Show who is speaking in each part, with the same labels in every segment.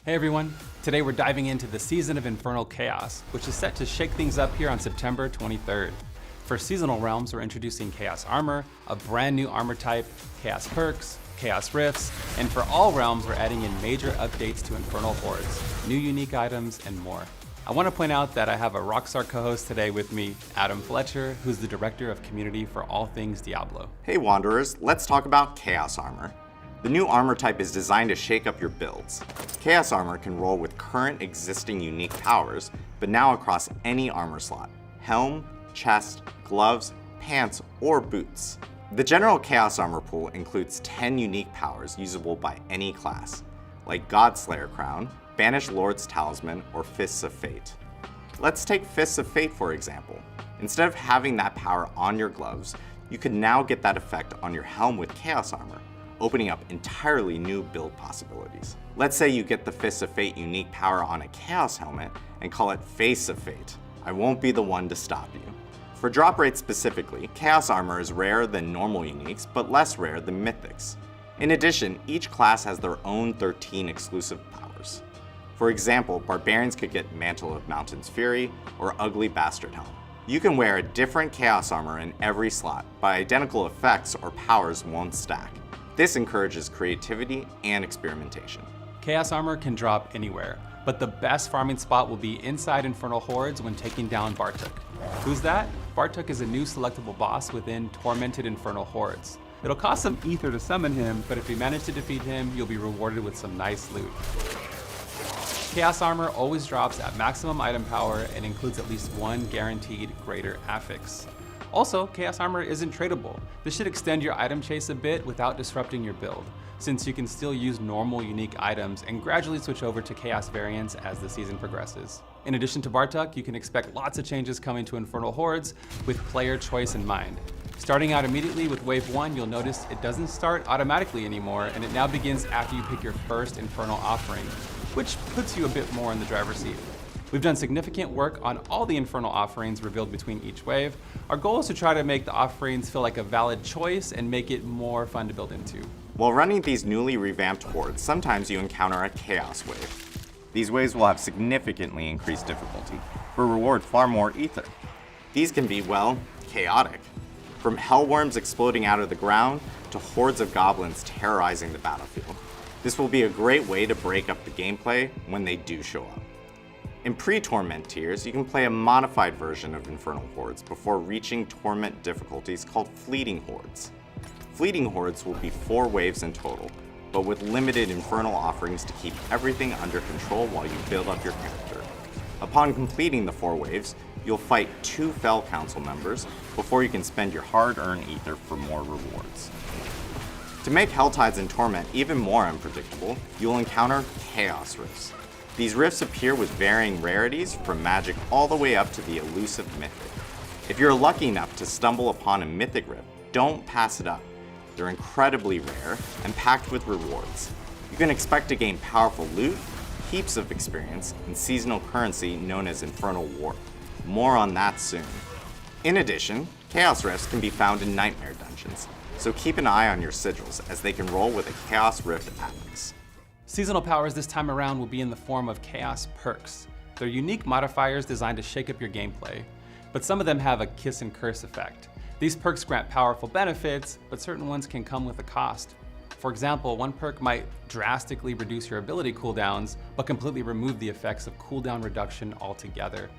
Speaker 1: Hey everyone, today we're diving into the season of Infernal Chaos, which is set to shake things up here on September 23rd. For seasonal realms, we're introducing Chaos Armor, a brand new armor type, Chaos Perks, Chaos Rifts, and for all realms, we're adding in major updates to Infernal Hordes, new unique items, and more. I want to point out that I have a rockstar co-host today with me, Adam Fletcher, who's the Director of Community for all things Diablo.
Speaker 2: Hey Wanderers, let's talk about Chaos Armor. The new armor type is designed to shake up your builds. Chaos Armor can roll with current existing unique powers, but now across any armor slot: helm, chest, gloves, pants, or boots. The general Chaos Armor pool includes 10 unique powers usable by any class, like Godslayer Crown, Banished Lord's Talisman, or Fists of Fate. Let's take Fists of Fate for example. Instead of having that power on your gloves, you can now get that effect on your helm with Chaos Armor, opening up entirely new build possibilities. Let's say you get the Fists of Fate unique power on a Chaos helmet and call it Face of Fate. I won't be the one to stop you. For drop rates specifically, Chaos Armor is rarer than normal uniques, but less rare than mythics. In addition, each class has their own 13 exclusive powers. For example, Barbarians could get Mantle of Mountain's Fury or Ugly Bastard Helm. You can wear a different Chaos Armor in every slot, but identical effects or powers won't stack. This encourages creativity and experimentation.
Speaker 1: Chaos Armor can drop anywhere, but the best farming spot will be inside Infernal Hordes when taking down Bartuk. Who's that? Bartuk is a new selectable boss within Tormented Infernal Hordes. It'll cost some ether to summon him, but if you manage to defeat him, you'll be rewarded with some nice loot. Chaos Armor always drops at maximum item power and includes at least one guaranteed greater affix. Also, Chaos Armor isn't tradable. This should extend your item chase a bit without disrupting your build, since you can still use normal unique items and gradually switch over to Chaos variants as the season progresses. In addition to Bartuk, you can expect lots of changes coming to Infernal Hordes with player choice in mind. Starting out immediately with Wave 1, you'll notice it doesn't start automatically anymore, and it now begins after you pick your first Infernal offering, which puts you a bit more in the driver's seat. We've done significant work on all the Infernal offerings revealed between each wave. Our goal is to try to make the offerings feel like a valid choice and make it more fun to build into.
Speaker 2: While running these newly revamped hordes, sometimes you encounter a Chaos Wave. These waves will have significantly increased difficulty, but reward far more ether. These can be, well, chaotic. From hellworms exploding out of the ground to hordes of goblins terrorizing the battlefield. This will be a great way to break up the gameplay when they do show up. In pre-Torment tiers, you can play a modified version of Infernal Hordes before reaching Torment difficulties called Fleeting Hordes. Fleeting Hordes will be 4 waves in total, but with limited Infernal offerings to keep everything under control while you build up your character. Upon completing the 4 waves, you'll fight 2 Fell Council members before you can spend your hard-earned ether for more rewards. To make Helltides in Torment even more unpredictable, you'll encounter Chaos Rifts. These rifts appear with varying rarities from magic all the way up to the elusive mythic. If you're lucky enough to stumble upon a mythic rift, don't pass it up. They're incredibly rare and packed with rewards. You can expect to gain powerful loot, heaps of experience, and seasonal currency known as Infernal Warp. More on that soon. In addition, Chaos Rifts can be found in Nightmare dungeons, so keep an eye on your sigils as they can roll with a Chaos Rift affix.
Speaker 1: Seasonal powers this time around will be in the form of Chaos Perks. They're unique modifiers designed to shake up your gameplay, but some of them have a kiss and curse effect. These perks grant powerful benefits, but certain ones can come with a cost. For example, one perk might drastically reduce your ability cooldowns, but completely remove the effects of cooldown reduction altogether.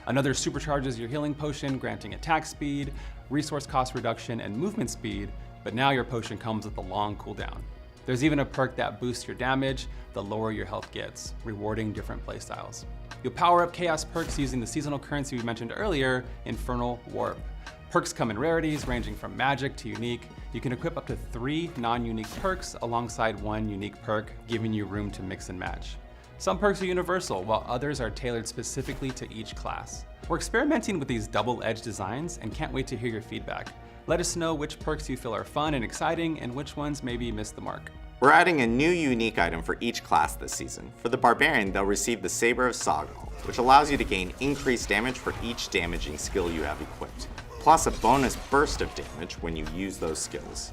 Speaker 1: Another supercharges your healing potion, granting attack speed, resource cost reduction, and movement speed, but now your potion comes with a long cooldown. There's even a perk that boosts your damage the lower your health gets, rewarding different playstyles. You'll power up Chaos Perks using the seasonal currency we mentioned earlier, Infernal Warp. Perks come in rarities ranging from magic to unique. You can equip up to 3 non-unique perks alongside 1 unique perk, giving you room to mix and match. Some perks are universal, while others are tailored specifically to each class. We're experimenting with these double-edged designs and can't wait to hear your feedback. Let us know which perks you feel are fun and exciting and which ones maybe missed the mark.
Speaker 2: We're adding a new unique item for each class this season. For the Barbarian, they'll receive the Saber of Sagal, which allows you to gain increased damage for each damaging skill you have equipped, plus a bonus burst of damage when you use those skills.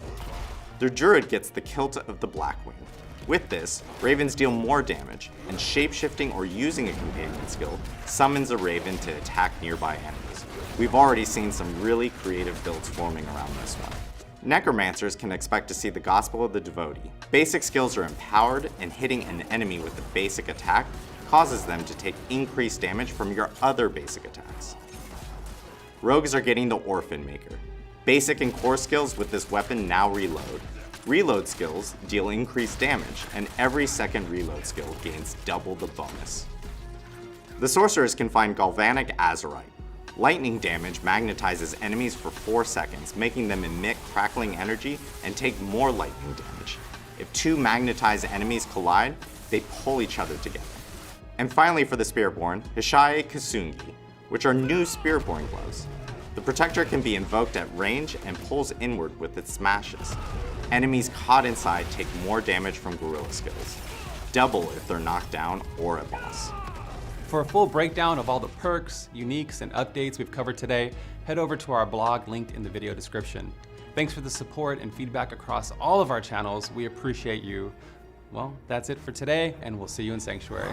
Speaker 2: The Druid gets the Kilt of the Blackwing, With this, ravens deal more damage, and shapeshifting or using a companion skill summons a raven to attack nearby enemies. We've already seen some really creative builds forming around this one. Necromancers can expect to see the Gospel of the Devotee. Basic skills are empowered, and hitting an enemy with a basic attack causes them to take increased damage from your other basic attacks. Rogues are getting the Orphan Maker. Basic and core skills with this weapon now reload. Reload skills deal increased damage, and every second reload skill gains double the bonus. The Sorcerers can find Galvanic Azurite. Lightning damage magnetizes enemies for 4 seconds, making them emit crackling energy and take more lightning damage. If two magnetized enemies collide, they pull each other together. And finally for the Spiritborn, Hishae Kasungi, which are new Spiritborn gloves. The Protector can be invoked at range and pulls inward with its smashes. Enemies caught inside take more damage from guerrilla skills, double if they're knocked down or a boss.
Speaker 1: For a full breakdown of all the perks, uniques, and updates we've covered today, head over to our blog linked in the video description. Thanks for the support and feedback across all of our channels. We appreciate you. Well, that's it for today, and we'll see you in Sanctuary.